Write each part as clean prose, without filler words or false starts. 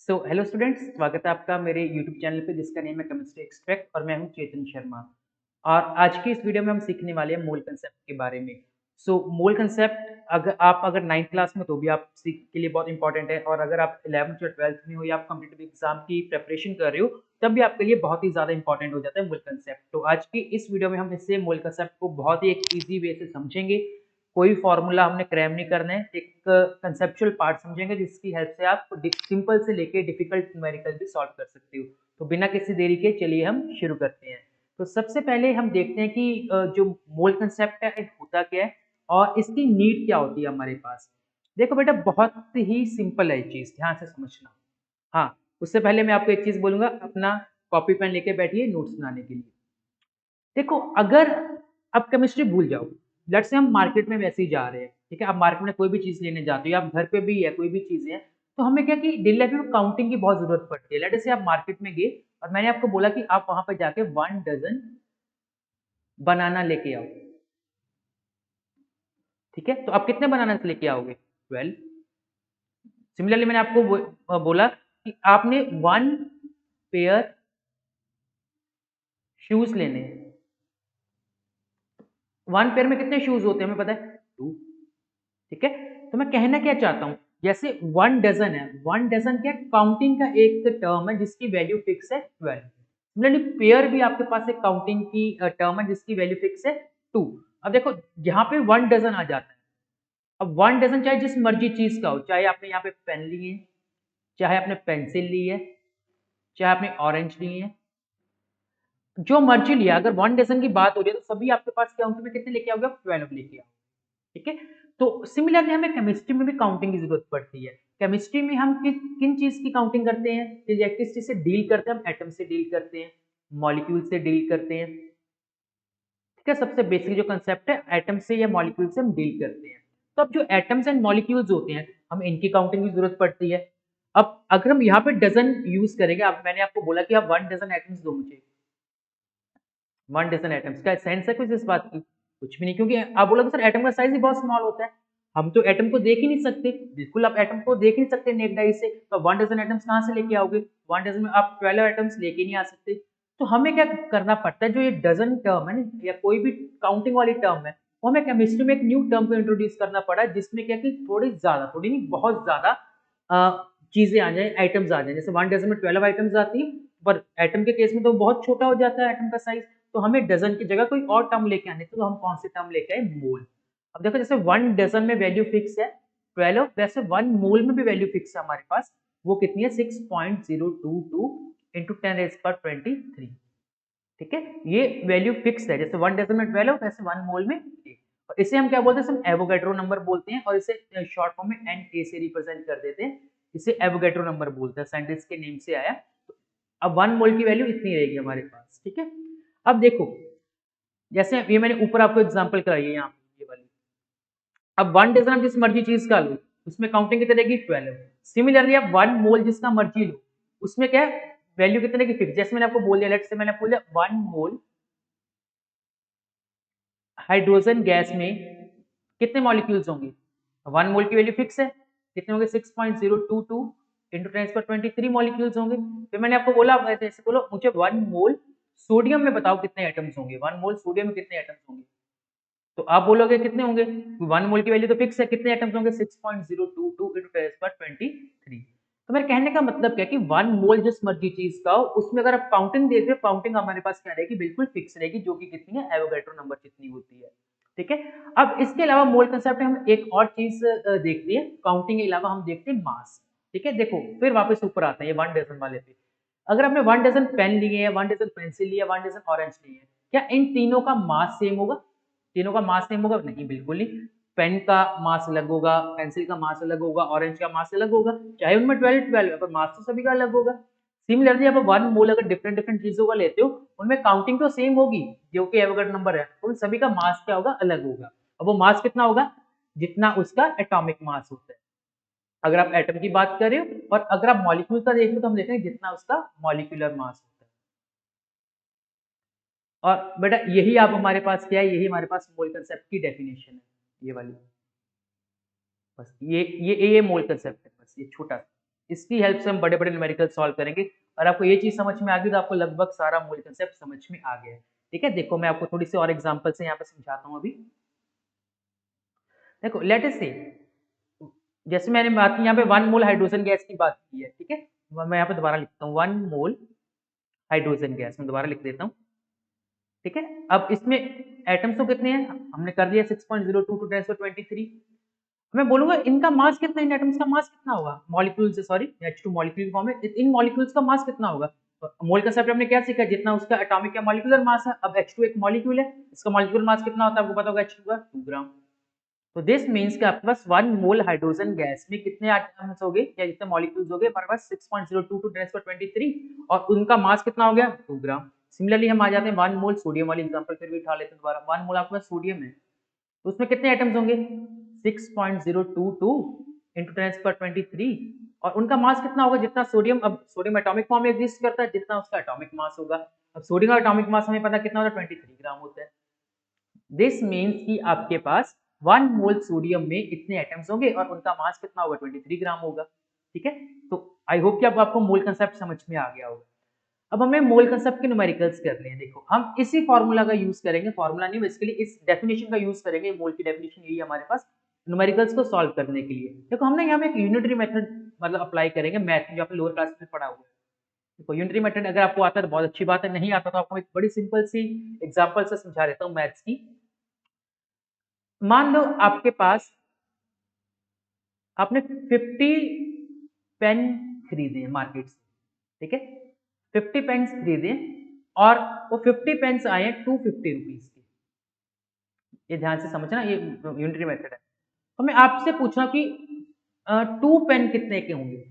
Hello students, स्वागत है आपका मेरे यूट्यूब चैनल पे जिसका नेम है केमिस्ट्री एक्सट्रैक्ट और मैं हूं चेतन शर्मा। और आज की इस वीडियो में हम सीखने वाले हैं मोल कंसेप्ट के बारे में। मोल कंसेप्ट अगर 9th क्लास में तो भी आप सीख के लिए बहुत इंपॉर्टेंट है, और अगर आप 11th या 12th में हो या आप कॉम्पिटिटिव एग्जाम की प्रिपरेशन कर रहे हो तब भी आपके लिए बहुत ही ज़्यादा इंपॉर्टेंट हो जाता है मोल कंसेप्ट। तो आज की इस वीडियो में हम इससे मोल कंसेप्ट को बहुत ही एक ईजी वे से समझेंगे। कोई फॉर्मूला हमने क्रैम नहीं करना है, एक कंसेप्चुअल पार्ट समझेंगे जिसकी हेल्प से आप सिंपल से लेके डिफिकल्ट न्यूमेरिकल भी सॉल्व कर सकते हो। तो बिना किसी देरी के चलिए हम शुरू करते हैं। तो सबसे पहले हम देखते हैं कि जो मोल कंसेप्ट है होता क्या है और इसकी नीड क्या होती है हमारे पास। देखो बेटा, बहुत ही सिंपल है ये चीज, ध्यान से समझना। हाँ, उससे पहले मैं आपको एक चीज बोलूंगा, अपना कॉपी पेन लेके बैठिए नोट्स बनाने के लिए। देखो, अगर आप केमिस्ट्री भूल जाओ, लेट से हम मार्केट में वैसे ही जा रहे हैं, ठीक है, आप मार्केट में कोई भी चीज लेने जाते हो या आप घर पे भी है कोई भी चीजें हैं, तो हमें क्या कि डेली लाइफ में काउंटिंग की बहुत जरूरत पड़ती है। लेट से आप मार्केट में गए और मैंने आपको बोला कि आप वहां पर जाके 1 डजन बनाना लेके आओ, ठीक है, तो आप कितने बनाना लेके आओगे? 12। सिमिलरली मैंने आपको बोला कि आपने 1 पेयर शूज लेने हैं। 1 पेयर में कितने शूज होते हैं हमें पता है? 2। ठीक है, तो मैं कहना क्या चाहता हूं, जैसे 1 डजन है, 1 डजन क्या काउंटिंग का एक टर्म है जिसकी वैल्यू फिक्स है 12। सिमिलरली पेयर भी आपके पास एक काउंटिंग की टर्म है जिसकी वैल्यू फिक्स है 2। अब देखो, यहाँ पे 1 डजन आ जाता है। अब 1 डजन चाहे जिस मर्जी चीज का हो, चाहे आपने यहाँ पे पेन लिए, चाहे आपने पेंसिल ली है, चाहे आपने ऑरेंज लिए है, जो मर्जी लिया, अगर 1 डजन की बात हो रही है तो सभी आपके पास काउंट में कितने लेके आओगे? 12 लेके आओगे। ठीक है, तो सिमिलरली हमें केमिस्ट्री में भी काउंटिंग की जरूरत पड़ती है। केमिस्ट्री में हम किन चीज की काउंटिंग करते हैं? किस चीज से डील करते हैं? हम एटम से डील करते हैं, मॉलिक्यूल से डील करते हैं। ठीक है, सबसे बेसिक जो कंसेप्ट है, एटम से या मॉलिक्यूल से हम डील करते हैं। तो अब जो एटम्स एंड मॉलिक्यूल्स होते हैं, हमें इनकी काउंटिंग की जरूरत पड़ती है। अब अगर हम यहाँ पे डजन यूज करेंगे, अब मैंने आपको बोला कि आप 1 डजन एटम्स दो मुझे, 1 डजन एटम्स का सेंस है कुछ इस बात की? कुछ भी नहीं, क्योंकि आप बोलोगे सर एटम का साइज ही बहुत स्मॉल होता है, हम तो एटम को देख ही नहीं सकते। बिल्कुल, आप एटम को देख ही नहीं सकते नेक्ड आई से, तो 1 डजन एटम्स कहाँ से लेके आओगे? 1 डजन में आप 12 एटम्स लेके नहीं आ सकते। तो हमें क्या करना पड़ता है, जो ये डजन टर्म है ना, या कोई भी काउंटिंग वाली टर्म है, वो हमें केमिस्ट्री में एक न्यू टर्म को इंट्रोड्यूस करना पड़ा, जिसमें क्या कि थोड़ी नहीं, बहुत ज्यादा चीजें आ जाए, आइटम्स आ जाए। जैसे 1 डजन में 12 आइटम्स आती है, पर एटम के केस में तो बहुत छोटा हो जाता है एटम का साइज। तो हमें डजन की जगह कोई और टर्म लेके आने, तो हम कौन से टर्म लेके आए? मोल। अब देखो, जैसे 1 डजन में वैल्यू फिक्स है 12, वैसे 1 मोल में भी वैल्यू फिक्स है हमारे पास। वो कितनी है? 6.022 इंटू 10⁻23। ठीक है, ये वैल्यू फिक्स है। जैसे 1 डजन में 12, वैसे 1 मोल में 8। और इसे हम क्या बोलते हैं? हम एवोगैड्रो नंबर बोलते हैं, और इसे शॉर्ट फॉर्म में एन से रिप्रेजेंट कर देते हैं। इसे एवोगैड्रो नंबर बोलते हैं, साइंटिस्ट के नेम से आया। अब 1 मोल की वैल्यू इतनी रहेगी हमारे पास। ठीक है, अब देखो, जैसे ये मैंने ऊपर आपको एग्जांपल कराई है, यहाँ पे ये वाली। अब 1 डजन आप जिस मर्जी चीज का लो, उसमें काउंटिंग कितने रहेगी? 12। सिमिलरली आप 1 मोल जिसका मर्जी लो, उसमें क्या है? वैल्यू कितने की फिक्स। जैसे मैंने आपको बोल दिया, लेट्स से मैंने बोल दिया 1 मोल हाइड्रोजन गैस में कितने मॉलिक्यूल्स होंगे? 1 मोल की वैल्यू फिक्स है, कितने होंगे? 6.022 इंटू 10⁻23 मॉलिक्यूल्स होंगे। फिर मैंने आपको बोला, ऐसे बोलो मुझे 1 मोल सोडियम में बताओ कितने एटम्स होंगे, 1 मोल सोडियम में कितने एटम्स होंगे? तो आप बोलोगे कितने होंगे? 1 मोल की वैल्यू तो फिक्स है, कितने एटम्स होंगे? 6.022 इंटू 10⁻23। तो मेरे कहने का मतलब क्या है कि 1 मोल जिस मर्जी चीज का हो, उसमें अगर आप काउंटिंग देख रहे हो, काउंटिंग हमारे पास क्या रहेगी? बिल्कुल फिक्स रहेगी, जो कि कितनी है? एवोगैड्रो नंबर जितनी होती है। ठीक है, अब इसके अलावा मोल कंसेप्ट में हम एक और चीज देखते हैं, काउंटिंग के अलावा हम देखते हैं मास। ठीक है, देखो फिर वापस ऊपर आते हैं ये 1 डजन वाले पे। अगर आपने 1 डजन पेन लिए है, 1 डजन पेंसिल लिए, 1 डजन ऑरेंज लिए है, क्या इन तीनों का मास सेम होगा? तीनों का मास सेम होगा? नहीं, बिल्कुल नहीं। पेन का मास अलग होगा, पेंसिल का मास अलग होगा, ऑरेंज का मास अलग होगा, चाहे उनमें 12 पर मास तो सभी का अलग होगा। सिमिलरली आप 1 मोल अगर डिफरेंट डिफरेंट चीजों का लेते हो, उनमें काउंटिंग तो सेम होगी, जो कि एवोगैड्रो नंबर है, उन सभी का मास क्या होगा? अलग होगा। अब वो मास कितना होगा? जितना उसका एटॉमिक मास होता है, अगर आप एटम की बात कर रहे हो। और अगर आप मॉलिक्यूल का देख रहे हो, तो हम देखेंगे जितना उसका मॉलिक्यूलर मास होता है। और बेटा, यही आप हमारे पास क्या है? यही हमारे पास मोल कंसेप्ट की डेफिनेशन है, ये वाली। बस ये मोल कंसेप्ट है, बस ये छोटा सा। इसकी हेल्प से हम बड़े बड़े न्यूमेरिकल सॉल्व करेंगे। और आपको ये चीज समझ में आ गई तो आपको लगभग सारा मोल कंसेप्ट समझ में आ गया है। ठीक है, देखो मैं आपको थोड़ी सी और एग्जांपल से यहाँ पे समझाता हूँ अभी। देखो लेट अस से, जैसे मैंने बात की यहाँ पे 1 मोल हाइड्रोजन गैस की बात की है। ठीक है, मैं यहाँ पे दोबारा लिखता हूँ 1 मोल हाइड्रोजन गैस, मैं दोबारा लिख देता हूँ। ठीक है, अब इसमें एटम्स तो कितने हैं हमने कर दिया 6.02 टू 1023। मैं बोलूंगा इनका मास कितना, इन एटम्स का मास कितना होगा, molecules sorry H2 molecule form है, इन मॉलिक्यूल्स का मास कितना होगा। मोल कंसेप्ट हमने क्या सीखा, जितना उसका एटॉमिक या मॉलिक्यूलर मास है। अब H2 एक मॉलिक्यूल है, इसका मॉलिक्यूलर मास कितना होता है आपको पता होगा, H2 का 2 ग्राम। तो दिस मीन्स कि आपके पास 1 मोल हाइड्रोजन गैस में कितने एटम्स हो गए या जितने मॉलिक्यूल्स हो गए हमारे पास 6.02 टू 1023 और उनका मास कितना हो गया 2 ग्राम। सिमिलरली हम आ जाते हैं 1 मोल सोडियम वाली एग्जांपल फिर भी उठा लेते हैं दोबारा। 1 मोल आपके पास सोडियम है तो उसमें कितने एटम्स होंगे 6.022 इंटू 1023 और उनका मास कितना होगा जितना सोडियम, अब सोडियम एटॉमिक फॉर्म में एग्जिस्ट करता है जितना उसका एटॉमिक मास होगा। अब सोडियम का एटॉमिक मास हमें पता कितना होता है 23 ग्राम होता है। दिस मीन्स कि आपके पास 1 मोल सोडियम में इतने एटम्स होंगे और उनका मास कितना होगा 23 ग्राम होगा। ठीक है, तो आई होप कि अब आपको मोल कंसेप्ट समझ में आ गया होगा। अब हमें मोल कंसेप्ट के न्यूमेरिकल्स करने हैं। देखो हम इसी फॉर्मूला का यूज करेंगे, फॉर्मूला नहीं बेसिकली इस डेफिनेशन का यूज करेंगे, मोल की डेफिनेशन यही है हमारे पास न्यूमेरिकल्स को सॉल्व करने के लिए। देखो हमने यहाँ पे एक यूनिटरी मेथड मतलब अप्लाई करेंगे मैथ में, जो आपने लोअर क्लास में पढ़ा हुआ है। देखो यूनिटरी मेथड अगर आपको आता है तो बहुत अच्छी बात है, नहीं आता तो आपको एक बड़ी सिंपल सी एग्जांपल से समझा देता हूँ मैथ्स की। मान लो आपके पास आपने 50 पेन खरीदे मार्केट से। ठीक है, 50 पेन्स खरीदे और वो 50 पेन्स आए हैं 250 रुपीज के। ये ध्यान से समझना, ये यूनिटरी मेथड है। तो मैं आपसे पूछ रहा हूँ कि 2 पेन कितने के होंगे,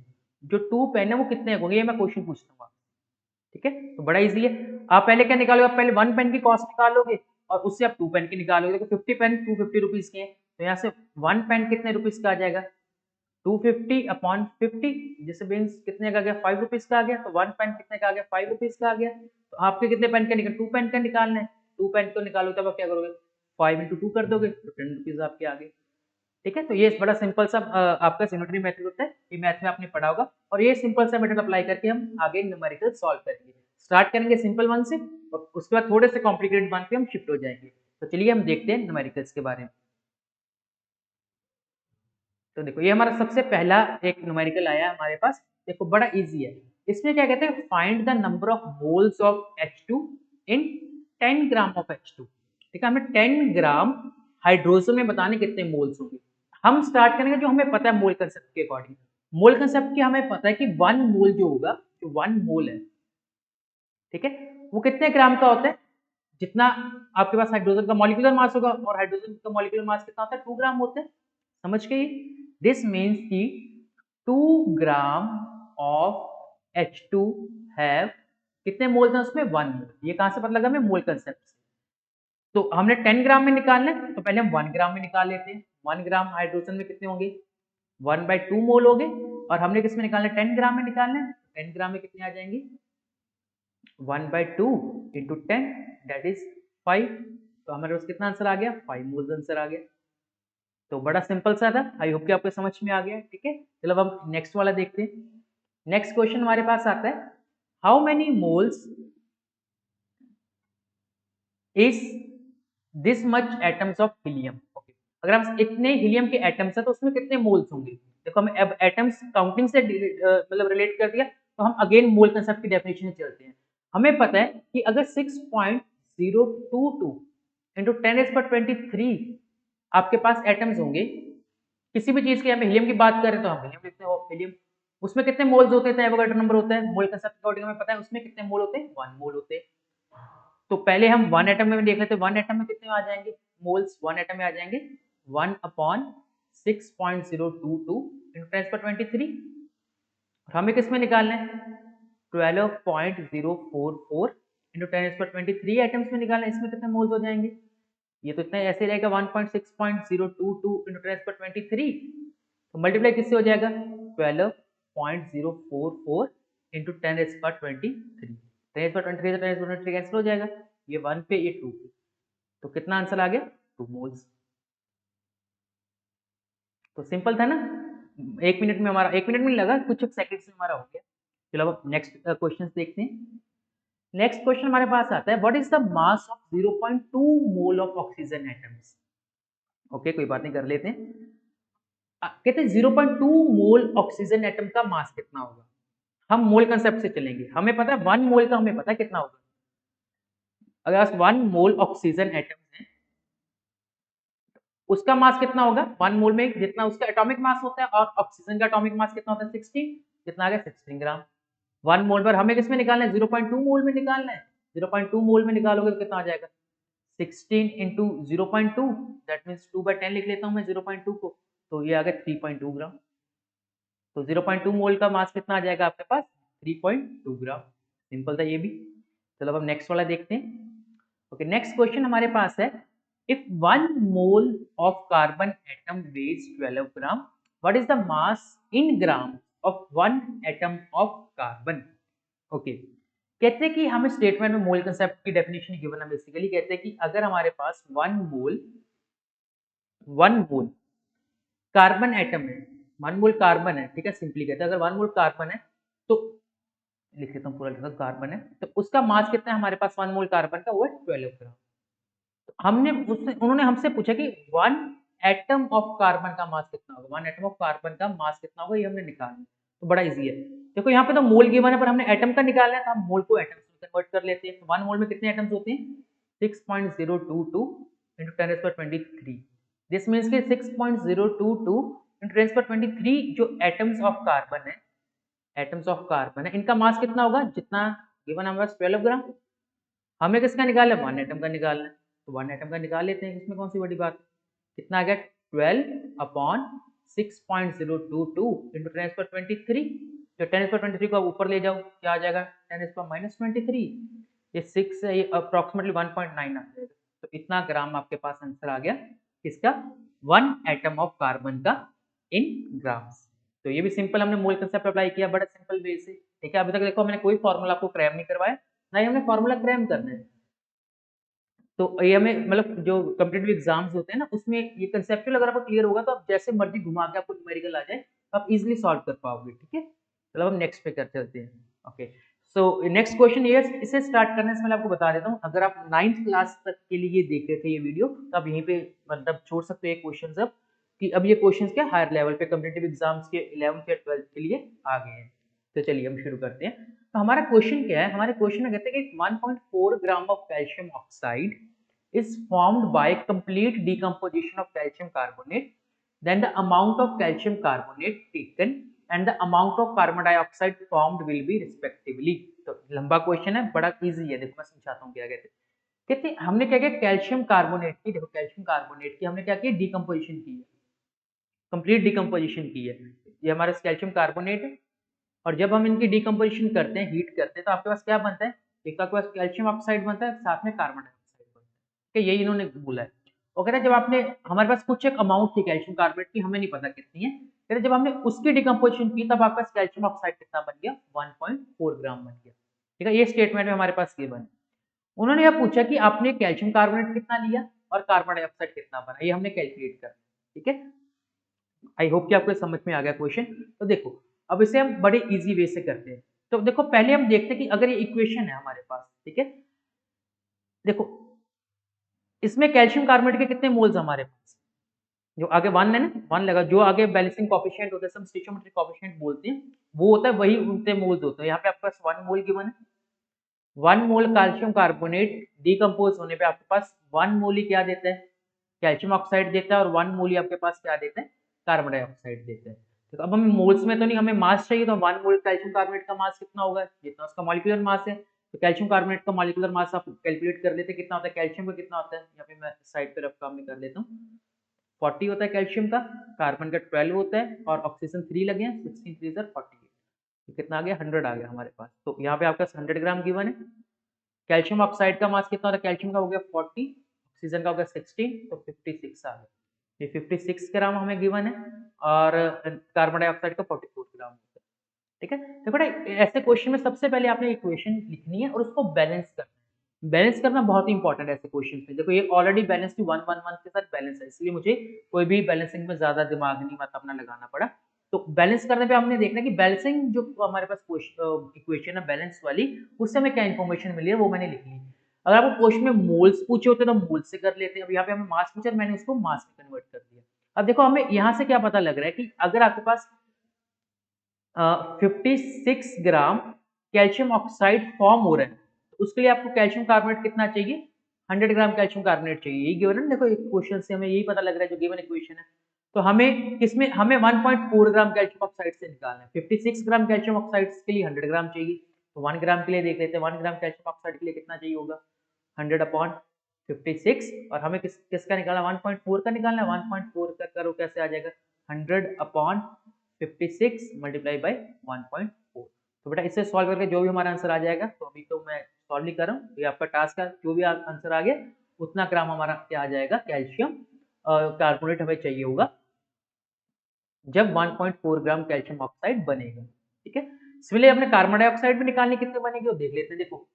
जो 2 पेन है वो कितने के होंगे, ये मैं क्वेश्चन पूछता हूँ। ठीक है, तो बड़ा इजी है। आप पहले क्या निकालोगे, आप पहले 1 पेन की कॉस्ट निकालोगे और उससे आप 2 पेन की निकालोगे। देखो 50 पेन 250 रुपीज के हैं तो यहाँ से 1 पेन कितने रुपीज का आ जाएगा 250 अपॉन 50, जिससे मीन्स कितने का आ गया 5 रुपीज का आ गया। तो 1 पेन कितने का आ गया 5 रुपीज का आ गया। तो आपके कितने पेन का निकल 2 पेन का निकालना है, 2 पेन को निकालो तब आप क्या करोगे 5 इंटू 2 कर दोगे तो 10 रुपीज आपके आ गए। ठीक है, तो ये बड़ा सिंपल सा आपका सिमेट्री मेथड होता है, ये मैथ में आपने पढ़ा होगा और ये सिंपल सा मेथड अप्लाई करके हम आगे न्यूमेरिकल सॉल्व करेंगे। स्टार्ट करेंगे सिंपल वन से और उसके बाद थोड़े से कॉम्प्लिकेटेड वन पे हम शिफ्ट हो जाएंगे। तो चलिए हम देखते हैं न्यूमेरिकल्स के बारे में। तो देखो ये हमारा सबसे पहला एक न्यूमेरिकल आया हमारे पास। देखो बड़ा इजी है, इसमें क्या कहते हैं find the number of moles of H2 in 10 gram of H2। ठीक है, हमें 10 ग्राम हाइड्रोजन में बताने कितने मोल्स होंगे। हम स्टार्ट करेंगे जो हमें पता है मोल कंसेप्ट के अकॉर्डिंग। मोल कंसेप्ट की हमें पता है कि 1 मोल जो होगा, जो 1 मोल है, ठीक है, वो कितने ग्राम का होता है, जितना आपके पास हाइड्रोजन का मॉलिक्यूलर मास होगा और हाइड्रोजन का मॉलिक्यूलर मास कितना होता है 2 ग्राम होता है। समझ गए, दिस मीन्स कि 2 ग्राम ऑफ H2 हैव कितने मोल्स हैं उसमें 1 मोल। ये कहां से पता लगा हमें मोल कंसेप्ट से। तो हमने 10 ग्राम में निकालना है तो पहले हम 1 ग्राम में निकाल लेते हैं। 1 ग्राम हाइड्रोजन में कितने होंगे 1/2 मोल हो गए और हमने किस में निकालना है 10 ग्राम में निकालना है। 10 ग्राम में कितने आ जाएंगे 1/2 इंटू 10 दैट इज 5। तो हमारे पास कितना आंसर आ गया 5 मोल्स आंसर आ गया। तो बड़ा सिंपल सा था, आई होप कि आपको समझ में आ गया। ठीक है, चलो अब हम नेक्स्ट वाला देखते हैं। नेक्स्ट क्वेश्चन हमारे पास आता है how many moles is this much atoms of helium. Okay, अगर हम इतने हीलियम के एटम्स है तो उसमें कितने मोल्स होंगे। देखो हमें अब एटम्स काउंटिंग से मतलब रिलेट कर दिया तो हम अगेन मोल कंसेप्ट की डेफिनेशन में चलते हैं। हमें पता है कि अगर 6.022 इंटू 10⁻23 आपके पास एटम्स होंगे किसी भी चीज के, यहाँ पे हीलियम की बात करें तो हम हीलियम लिखते हैं, हीलियम उसमें कितने मोल्स होते हैं, एवोगाड्रो नंबर होता है मोल कंसेप्ट अकॉर्डिंग हमें पता है उसमें कितने मोल होते हैं 1 मोल होते हैं। तो पहले हम 1 एटम में देख लेते हैं, 1 एटम में कितने आ जाएंगे मोल्स, 1 एटम में आ जाएंगे 1 अपॉन 6.022 इंटू 10⁻23 और हमें किस में निकालना है 12.044 इंटू 10⁻23 एटम्स में निकालना है। इसमें कितने मोल्स हो जाएंगे, ये तो इतना ऐसे रहेगा 1.6.022 इंटू 10⁻23 तो मल्टीप्लाई किससे हो जाएगा 12.044 इंटू 10⁻23 10⁻23 से 10⁻23 कैंसिल हो जाएगा, ये 1 पे ये 2 पे, तो कितना आंसर आ गया 2 मोल्स। तो सिंपल था ना, 1 मिनट में हमारा 1 मिनट में नहीं लगा, कुछ सेकंड्स में हमारा हो गया। चलो अब नेक्स्ट क्वेश्चन देखते हैं। नेक्स्ट क्वेश्चन हमारे पास आता है, what is the mass of 0.2 mole of oxygen atoms. Okay, कोई बात नहीं, कर लेते हैं। कहते हैं 0.2 मोल ऑक्सीजन एटम का मास कितना होगा। हम मोल कंसेप्ट से चलेंगे, हमें पता है 1 मोल का, हमें पता है कितना होगा। अगर 1 मोल ऑक्सीजन एटम है, उसका मास कितना होगा 1 मोल में, जितना उसका एटॉमिक मास होता है, और ऑक्सीजन का एटॉमिक मास कितना होता है 16, कितना आ गया 16 ग्राम। 1 मोल पर हमें किसमें निकालना है 0.2 मोल में निकालना है। 0.2 मोल में निकालोगे तो कितना आ जाएगा 16 इंटू 0.2, दैट मीन्स 2/10 लिख लेता हूं मैं 0.2 को, तो ये आ गया 3.2 ग्राम। तो 0.2 मोल का मास कितना आ जाएगा आपके पास 3.2 ग्राम। सिंपल था ये भी। चलो अब हम नेक्स्ट वाला देखते हैं। ओके, नेक्स्ट क्वेश्चन हमारे पास है, if 1 mole of carbon atom weighs 12 gram, what is the mass in gram of 1 atom of carbon. Okay, कहते हैं कि हमें स्टेटमेंट में मोल कंसेप्ट की डेफिनेशन गिवन है। बेसिकली कहते हैं कि अगर हमारे पास 1 मोल कार्बन एटम है, 1 मोल कार्बन है, ठीक है, सिंपली कहते हैं अगर 1 मोल कार्बन है, तो लिख देता हूँ पूरा, लिखा कार्बन है, तो उसका मास कितना है हमारे पास 1 मोल कार्बन का, वो है 12 ग्राम। तो हमने उससे उन्होंने हमसे पूछा कि 1 एटम ऑफ कार्बन का मास कितना होगा, 1 एटम ऑफ कार्बन का मास कितना होगा, ये हमने निकालना है। तो बड़ा इजी है, देखो यहाँ पे तो मोल गिवन है, पर हमने एटम का निकालना है, तो हम मोल को एटम्स में कन्वर्ट कर लेते हैं। तो 1 मोल में कितने एटम्स होते हैं 6.022 into 10⁻23। दिस मीन्स कि 6.022 into 10⁻23 जो एटम्स ऑफ कार्बन है, इनका मास कितना होगा, जितना गिवन हमारे पास 12 ग्राम। हमें किसका निकालना है 1 एटम का निकालना है, तो 1 एटम का निकाल लेते हैं, इसमें कौन सी बड़ी बात है। कितना आ गया 12/6.022 into 10⁻23। तो 10⁻23 को ऊपर ले जाओ, क्या आ जाएगा 10⁻23। ये 6 है, ये अप्रोक्सीमेटली 1.9 आ जाएगा। तो इतना ग्राम आपके पास आंसर आ गया किसका 1 एटम ऑफ कार्बन का इन ग्राम्स। तो ये भी सिंपल हमने मोल कंसेप्ट अप्लाई किया बड़ा सिंपल वे से, ठीक है। अभी तक देखो मैंने कोई फॉर्मूला आपको क्रैम नहीं करवाया, ना ही हमने फॉर्मूला क्रैम करना है। तो ये हमें मतलब जो कॉम्पिटिटिव एग्जाम्स होते हैं ना, उसमें ये कंसेप्चुअल अगर आपको क्लियर होगा तो आप जैसे मर्जी घुमा के आपको न्यूमेरिकल आ जाए तो आप इजीली सॉल्व कर पाओगे, ठीक है। चलो हम नेक्स्ट पे कर चलते हैं। ओके, सो नेक्स्ट क्वेश्चन ये, इसे स्टार्ट करने से पहले आपको बता देता हूँ, अगर आप 9th क्लास तक के लिए देख रहे थे ये वीडियो, तो आप यहीं पे मतलब छोड़ सकते हो ये क्वेश्चन अब, कि अब ये क्वेश्चन क्या हायर लेवल पे कॉम्पिटिटिव एग्जाम्स के 11th या 12th के लिए आ गए हैं। तो चलिए हम शुरू करते हैं। तो हमारा क्वेश्चन क्या है, हमारे क्वेश्चन में कहते हैं कि 1.4 gram of calcium oxide is formed by complete decomposition of calcium carbonate, then the amount of calcium carbonate taken and the amount of carbon dioxide formed will be respectively। तो लंबा question है, बड़ा easy है, देखो मैं समझाता हूँ क्या कहते हैं। हमने क्या किया कैल्शियम कार्बोनेट की, देखो कैल्शियम कार्बोनेट की हमने क्या किया डिकम्पोजिशन की है, कंप्लीट डिकम्पोजिशन की है। ये हमारा कैल्शियम कार्बोनेट है, और जब हम इनकी डिकम्पोजिशन करते हैं, हीट करते हैं, तो आपके पास क्या बनता है, एक आपके पास कैल्शियम ऑक्साइड बनता है, साथ में कार्बन डाइऑक्साइड बनता है, ठीक है, यही इन्होंने बोला है। और कहते हैं जब आपने, हमारे पास कुछ एक अमाउंट थी कैल्शियम कार्बोनेट की, हमें नहीं पता कितनी है, कहते हैं जब हमने उसकी डिकम्पोजिशन की तब आपके पास कैल्शियम ऑक्साइड कितना बन गया 1.4 ग्राम बन गया, ठीक है। ये स्टेटमेंट में हमारे पास ये बना। उन्होंने यह पूछा कि आपने कैल्शियम कार्बोनेट कितना लिया और कार्बन डाइऑक्साइड कितना बना, ये हमने कैलकुलेट करना, ठीक है। आई होप कि आपको समझ में आ गया क्वेश्चन। तो देखो अब इसे हम बड़े इजी वे से करते हैं। तो देखो पहले हम देखते हैं कि अगर ये इक्वेशन है हमारे पास, ठीक है, देखो इसमें कैल्शियम कार्बोनेट के कितने मोल्स हमारे पास, जो आगे 1 है ना, 1 लगा, जो आगे बैलेंसिंग कोएफिशिएंट होता है, सब स्टोइचियोमेट्रिक कोएफिशिएंट बोलते हैं, वो होता है वही उनके मोल्स होते हैं। यहाँ पे आपके पास 1 मोल गिवन है, 1 मोल कैल्शियम कार्बोनेट डिकम्पोज होने पे आपके पास 1 मोल ही क्या देता है कैल्शियम ऑक्साइड देता है, और 1 मोल ही आपके पास क्या देता है कार्बन डाइऑक्साइड देता है। तो अब हमें मोल्स में तो नहीं, हमें मास चाहिए, तो 1 मोल कैल्शियम कार्बोनेट का मास कितना होगा, जितना उसका मॉलिक्यूलर मास है। तो कैल्शियम कार्बोनेट का मॉलिक्यूलर मास आप कैलकुलेट कर लेते हैं कितना होता है, कैल्शियम का कितना होता है, यहाँ पे मैं साइड पे रफ काम में कर लेता हूँ, 40 होता है कैल्शियम का, कार्बन का 12 होता है, और ऑक्सीजन 3 लगे हैं, 16 3 48, तो कितना आ गया 100 आ गया हमारे पास। तो यहाँ पे आपका 100 ग्राम गिवन है। कैल्शियम ऑक्साइड का मास कितना होता है, कैल्शियम का हो गया 40, ऑक्सीजन का हो गया 16, तो 56 आ गया। ये 56 ग्राम हमें गिवन है, और कार्बन डाइऑक्साइड का 44 ग्राम होता है, ठीक है। तो बेटा ऐसे क्वेश्चन में सबसे पहले आपने इक्वेशन लिखनी है और उसको बैलेंस करना है। बैलेंस करना बहुत इंपॉर्टेंट है ऐसे क्वेश्चन में। देखो ये ऑलरेडी बैलेंस थी 1 1 1 के साथ बैलेंस है, इसलिए मुझे कोई भी बैलेंसिंग में ज्यादा दिमाग नहीं मतलब अपना लगाना पड़ा। तो बैलेंस करने पे हमने देखना कि बैलेंसिंग जो हमारे पास इक्वेशन है बैलेंस वाली, उससे हमें क्या इन्फॉर्मेशन मिली है वो मैंने लिख ली। अगर आपको क्वेश्चन में मोल्स पूछे होते तो मोल्स से कर लेते हैं। अब यहाँ पे हमें मास पूछा, मैंने उसको मास में कन्वर्ट कर दिया। अब देखो हमें यहाँ से क्या पता लग रहा है कि अगर आपके पास 56 ग्राम कैल्शियम ऑक्साइड फॉर्म हो रहा है, तो उसके लिए आपको कैल्शियम कार्बोनेट कितना चाहिए, 100 ग्राम कैल्शियम कार्बोनेट चाहिए। यही गिवन है ना, देखो एक क्वेश्चन से हमें यही पता लग रहा है जो गिवन इक्वेशन है। तो हमें किसमें, हमें 1.4 ग्राम कैल्शियम ऑक्साइड से निकालना है। 56 ग्राम कैल्शियम ऑक्साइड के लिए 100 ग्राम चाहिए, तो 1 ग्राम के लिए देख लेते हैं। 1 ग्राम कैल्शियम ऑक्साइड के लिए कितना चाहिए होगा, 100/56, और हमें किसका निकालना, 1.4 का निकालना है। 1.4 का करो कैसे आ जाएगा, 100/56 मल्टीप्लाई बाई 1.4। तो बेटा इससे सॉल्व करके जो भी हमारा आंसर आ जाएगा, तो अभी तो मैं सॉल्व नहीं कर रहा हूँ, ये आपका टास्क है। जो भी आंसर आ गया उतना ग्राम हमारा क्या आ जाएगा, कैल्शियम कार्बोनेट हमें चाहिए होगा जब 1.4 ग्राम कैल्शियम ऑक्साइड बनेगा। ठीक है, सिमिलरली अपने कार्बन डाइऑक्साइड भी निकालने कितने बनेगी वो देख लेते हैं। देखो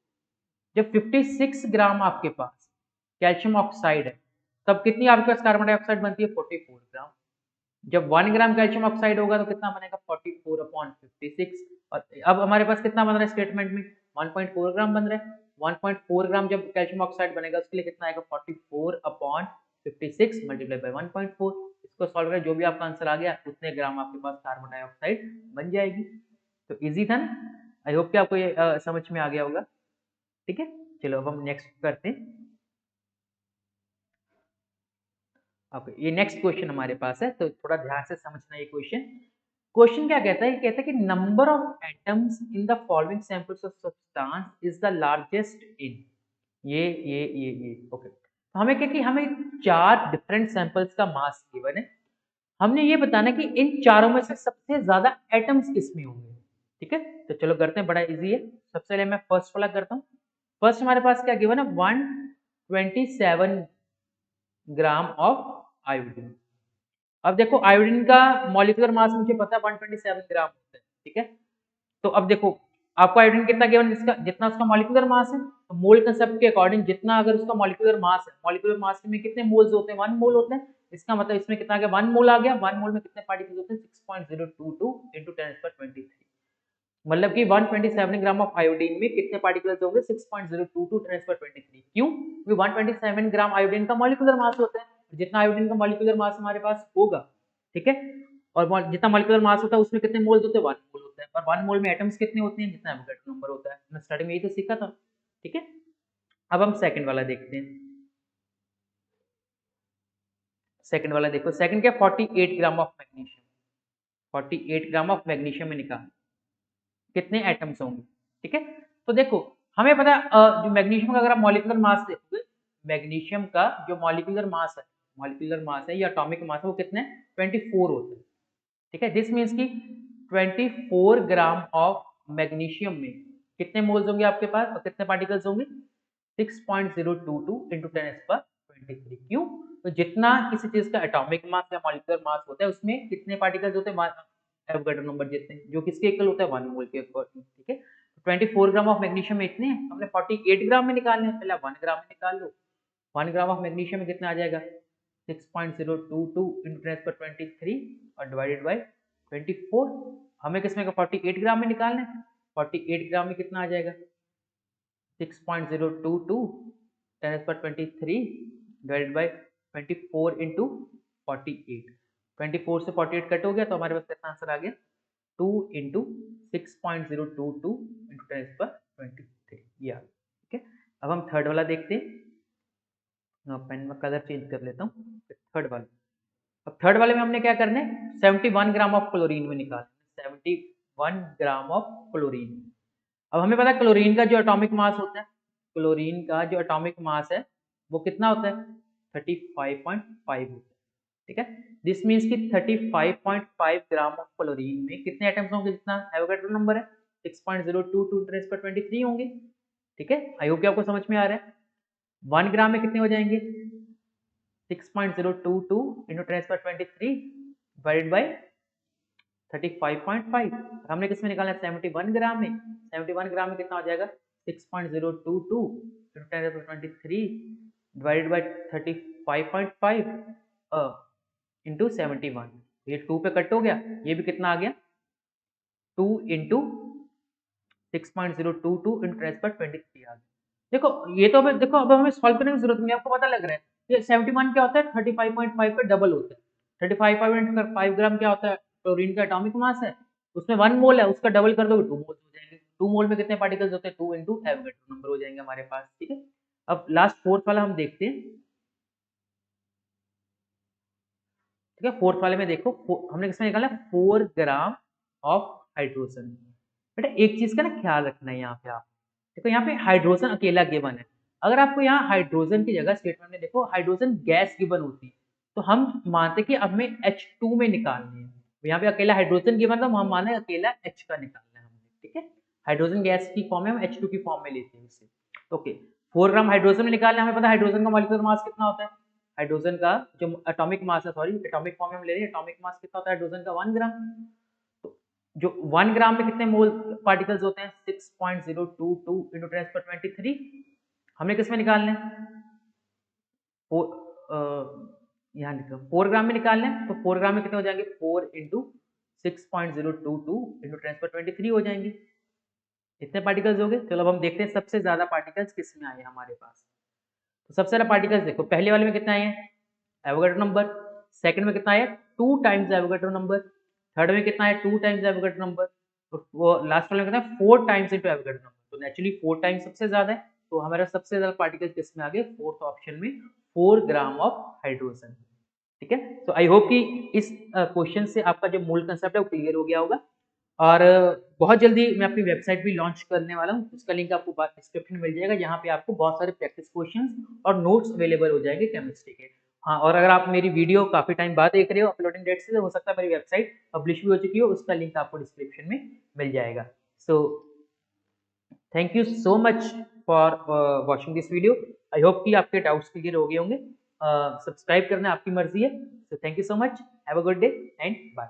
जब 56 ग्राम आपके पास कैल्शियम ऑक्साइड है, तब कितनी आपके पास कार्बन डाइऑक्साइड बनती है, 44 ग्राम। जब 1 ग्राम कैल्शियम ऑक्साइड होगा तो कितना बनेगा, 44/56। और अब हमारे पास कितना बन रहा है स्टेटमेंट में, 1.4 ग्राम बन रहा है। 1.4 ग्राम जब कैल्शियम ऑक्साइड बनेगा उसके लिए कितना आएगा, 44/56 मल्टीप्लाई बाय 1.4। इसको सॉल्व करें, जो भी आपका आंसर आ गया उतने ग्राम आपके पास कार्बन डाइऑक्साइड बन जाएगी। तो इजी था ना, आई होप कि आपको ये समझ में आ गया होगा। ठीक है, चलो अब हम नेक्स्ट करते हैं। ओके, ये नेक्स्ट क्वेश्चन हमारे पास है, तो थोड़ा ध्यान से समझना ये क्वेश्चन। क्वेश्चन क्या कहता है, कहता है कि number of atoms in the following samples of substance is the largest in ये ओके। तो हमें क्या कि हमें 4 डिफरेंट सैंपल्स का मास गिवन है, हमने ये बताना कि इन चारों में से सबसे ज्यादा एटम्स किसमें होंगे। ठीक है, तो चलो करते हैं, बड़ा इजी है। सबसे पहले मैं फर्स्ट वाला करता हूँ। फर्स्ट हमारे पास क्या गिवन है, 127 ग्राम ऑफ आयोडीन। अब देखो आयोडीन का मॉलिक्यूलर मास मुझे पता है 127 ग्राम होता है। ठीक है, तो अब देखो आपको आयोडीन कितना गिवन, जिसका जितना उसका मॉलिक्यूलर मास है, तो मोल कंसेप्ट के अकॉर्डिंग जितना अगर उसका मॉलिक्यूलर मास है, मॉलिक्यूलर मास में कितने मोल्स होते हैं, 1 मोल होते हैं। इसका मतलब इसमें कितना आ गया, 1 मोल आ गया। 1 मोल में कितने पार्टिकल्स होते हैं, 6.022 × 10⁻23। मतलब कि 127 ग्राम ऑफ आयोडीन में कितने पार्टिकल्स होंगे, 6.022 × 10⁻23। क्यों, क्योंकि 127 ग्राम आयोडीन का मॉलिक्यूलर मास होता है। जितना आयोडीन का मॉलिक्यूलर मास हमारे पास होगा, ठीक है, और जितना मॉलिक्यूलर मास होता है उसमें कितने मोल्स होते हैं, 1 मोल होता है। और 1 मोल में एटम्स कितने होते हैं, जितना एवोगैड्रो नंबर होता है। मैं स्टार्टिंग में यही तो सीखा था। ठीक है, अब हम सेकंड वाला देखते हैं। सेकंड वाला देखो, सेकंड क्या, 48 gram of magnesium. 48 gram of magnesium में निकाल कितने एटम्स होंगे। ठीक है, तो देखो हमें पता है जो मैग्नीशियम का अगर आप मॉलिक्यूलर मास देखोगे, मैग्नीशियम का जो मॉलिक्यूलर मास है या एटॉमिक मास है वो कितने 24 होते हैं। ठीक है, दिस मीन्स कि 24 ग्राम ऑफ मैग्नीशियम में कितने मोल्स होंगे आपके पास और कितने पार्टिकल्स होंगे, 6.022 × 10⁻23। क्यों, तो जितना किसी चीज का एटॉमिक मास या मॉलिक्यूलर मास होता है उसमें कितने पार्टिकल्स होते हैं, एवोगैड्रो नंबर जितने, जो किसके इक्वल होता है, 1 मोल के अकॉर्डिंग। ठीक है, 24 ग्राम ऑफ मैग्नीशियम में इतने हैं, हमने 48 ग्राम में निकालने हैं, पहले 1 ग्राम में निकाल लो। 1 ग्राम ऑफ मैग्नीशियम में कितना आ जाएगा, 6.022 × 10⁻23 और डिवाइडेड बाय 24। हमें किसमें का 48 ग्राम में निकालना है, 48 ग्राम में कितना आ जाएगा, 6.022 10⁻23 डिवाइडेड बाय 24 × 48। 24 से 48 कट हो गया तो हमारे पास कितना आंसर आ गया, 2 × 6.022 × 10⁻23 ये। ठीक है, अब हम थर्ड वाला देखते हैं। पेन में कलर चेंज कर लेता हूँ। थर्ड वाला, अब थर्ड वाले में हमने क्या करना है, 71 ग्राम ऑफ क्लोरीन में निकालना है। 71 ग्राम ऑफ क्लोरीन। अब हमें पता है क्लोरीन का जो एटॉमिक मास होता है, क्लोरीन का जो एटॉमिक मास है वो कितना होता है, 35.5 होता है। ठीक है, दिस मीन्स कि 35.5 ग्राम ऑफ क्लोरीन में कितने एटम्स होंगे, जितना एवोगैड्रो नंबर है 6.022 × 10⁻23 होंगे। ठीक है, आई होप कि आपको समझ में आ रहा है। 1 ग्राम में कितने हो जाएंगे, 6.022 × 10⁻23 डिवाइडेड बाय 35.5। हमने किसमें निकाला है, 71 ग्राम में। 71 ग्राम में कितना हो जाएगा, 6.022 × 10⁻23 डिवाइडेड बाय 35.5 × 71। ये 2 पे कट हो गया, ये भी कितना आ गया 2 इंटू 6.022 इंटू 10⁻23 आ गया। देखो ये तो हमें देखो अब हमें सॉल्व करने की जरूरत नहीं है, आपको पता लग रहा है ये 71 क्या होता है 35.5 पे डबल होता है। 35.5 ग्राम क्या होता है क्लोरीन का एटॉमिक मास है, उसमें 1 मोल है, उसका डबल कर दोगे 2 मोल हो जाएंगे। 2 मोल में कितने पार्टिकल्स होते हैं 2 इंटू एवोगैड्रो नंबर हो जाएंगे हमारे पास। ठीक है, अब लास्ट फोर्थ वाला हम देखते हैं। ठीक है, फोर्थ वाले में देखो हमने किसमें निकाला 4 ग्राम ऑफ हाइड्रोजन। बेटा एक चीज का ना ख्याल रखना है यहाँ पे, आप देखो यहाँ पे हाइड्रोजन अकेला गिवन है। अगर आपको यहाँ हाइड्रोजन की जगह स्टेटमेंट में देखो हाइड्रोजन गैस गिवन होती तो हम मानते कि अब हमें H2 में निकालनी है। तो यहाँ पे अकेला हाइड्रोजन गिवन था, हम माने अकेला H का निकालना है हमने। ठीक है, हाइड्रोजन गैस की फॉर्म में हम H2 की फॉर्म में लेते हैं इसे। ओके, 4 ग्राम हाइड्रोजन में निकालना है, हमें पता है हाइड्रोजन का मॉलिक्यूलर मास कितना होता है। हाइड्रोजन का जो एटॉमिक मास है, सॉरी एटॉमिक फॉर्म में हम ले रहे हैं, एटॉमिक मास कितना होता है हाइड्रोजन का 1 ग्राम। तो जो 1 ग्राम में कितने मोल पार्टिकल्स होते हैं 6.022 इंटू 10⁻23। हमने किस में निकालने हैं यहाँ लिखो 4 ग्राम में निकालने हैं, तो 4 ग्राम में कितने हो जाएंगे 4 इंटू 6.022 इंटू 10⁻23 हो जाएंगे। इतने पार्टिकल्स हो गए। चलो अब हम देखते हैं सबसे ज्यादा पार्टिकल्स किस में आए हमारे पास। तो सबसे ज्यादा पार्टिकल्स देखो पहले वाले में कितना आए हैं एवोगैड्रो नंबर, सेकंड में कितना आया 2 टाइम्स एवोगैड्रो नंबर, थर्ड में कितना है 2 टाइम्स एवोगैड्रो नंबर, और वो लास्ट वाले में कितना है 4 टाइम्स इनटू एवोगैड्रो नंबर। तो नेचुरली 4 टाइम्स सबसे ज्यादा है, तो हमारा सबसे ज्यादा पार्टिकल किस में आ गए फोर्थ ऑप्शन में 4 ग्राम ऑफ हाइड्रोजन। ठीक है, तो आई होप कि इस क्वेश्चन से आपका जो मूल कंसेप्ट है वो क्लियर हो गया होगा। और बहुत जल्दी मैं अपनी वेबसाइट भी लॉन्च करने वाला हूँ, उसका लिंक आपको डिस्क्रिप्शन में मिल जाएगा, जहाँ पे आपको बहुत सारे प्रैक्टिस क्वेश्चंस और नोट्स अवेलेबल हो जाएंगे केमिस्ट्री के। हाँ, और अगर आप मेरी वीडियो काफी टाइम बाद देख रहे हो अपलोडिंग डेट से, हो सकता है मेरी वेबसाइट पब्लिश भी हो चुकी हो, उसका लिंक आपको डिस्क्रिप्शन में मिल जाएगा। सो thank you so much for watching this video. I hope कि आपके डाउट्स क्लियर हो गए होंगे। सब्सक्राइब करना आपकी मर्जी है। So thank you so much, have a good day and bye.